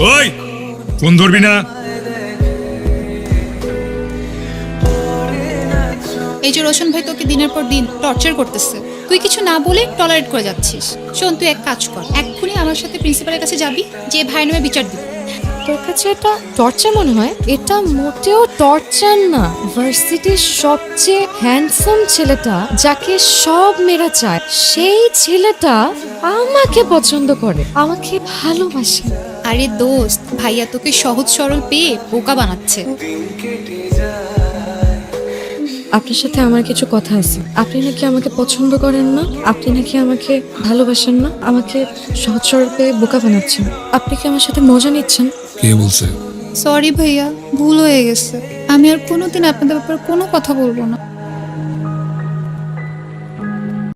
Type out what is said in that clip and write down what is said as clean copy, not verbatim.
ওই ফোন ধরবি না। এই যে রোশন ভাই তোকে দিনের পর দিন টর্চার করতেছে, তুই কিছু না বলে টলারেট করে যাচ্ছিস। শোন, তুই এক কাজ কর, এক্ষুনি আমার সাথে প্রিন্সিপালের কাছে যাবি, যে ভাইয়ের নামে বিচার দিবি। তোর কাছে এটা টর্চার মনে হয়? এটা মোটেও টর্চার না। ভার্সিটির সবচেয়ে হ্যান্ডসাম ছেলেটা, যাকে সব মেয়েরা চায়, সেই ছেলেটা আমাকে পছন্দ করে, আমাকে ভালোবাসে। আরে দোস্ত, ভাইয়া তোকে সহজ সরল পেয়ে বোকা বানাচ্ছে। আপনার সাথে আমার কিছু কথা আছে। আপনি নাকি আমাকে পছন্দ করেন না, আপনি নাকি আমাকে ভালোবাসেন না, আমাকে সহজ সরল পেয়ে বোকা বানাচ্ছেন। আপনি কি আমার সাথে মজা নিচ্ছেন? কে বলছে? সরি ভাইয়া, ভুল হয়ে গেছে। আমি আর কোনোদিন আপনাদের ব্যাপারে কোনো কথা বলবো না।